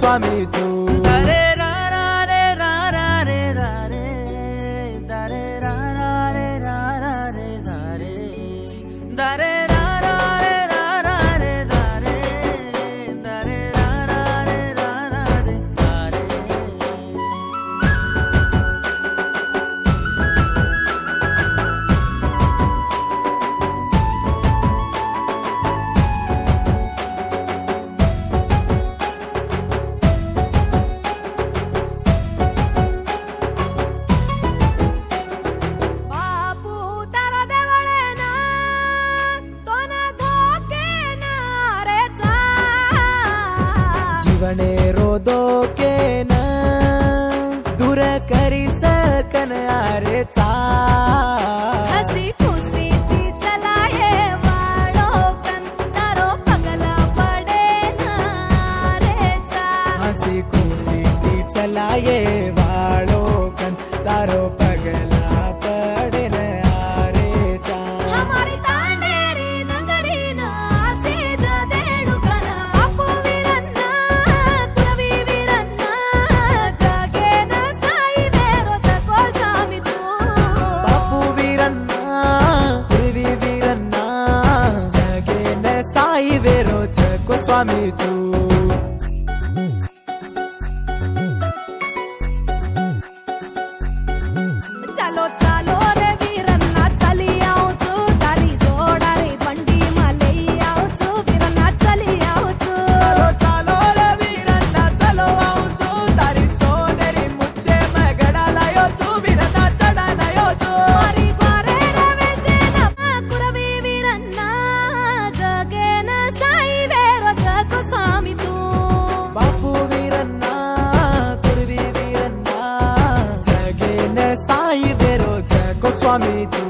स्वामी तू। दरे रा रा रे रा रा रे रा रे, दरे रा रा रे रा रा रे रा रे, दरे रा रा रे रा रा रे रा रे, दरे रा रा रे रा रा रे रा रे। बापू तारा देवळेना तोन धोकेना रे जा जीवने रोदो के न दूर करी सकन आरे चा। हसी खुशी ती चला हे वाळो कंतारो पगला पडेना रे जा हसी खुशी ती चलाये वाळो कन तारो पगला पडेन आरे चा। हमारी तांडेरी नगरीन आसेज देडुकन बापू वीरन्न कुरवी वीरन्न जगेन साई वेरो जगो स्वामी तू। बापू वीरन्ना कुरवी वीरन्ना जगेन साई वेरो जगो स्वामी तू। चालो चालो रे वीरन्ना चली आऊचू दारी जोडा रे बंडी मलई आऊचू वीरन्ना चली आऊचू। चलो चलो रे वीरन्ना चलो आऊचू तारी सोनेरी मुझे मैं गड़ा लायो चू वीरन्ना चढ़ा लायो चू। मारी ग्वारे रवेसेन कुरवी वीरन्ना जगेन साई वेरो जगो स्वामी तू। बापू वीरन्ना कुरवी वीरन्ना जगेन साई वेरो जगो स्वामी तू।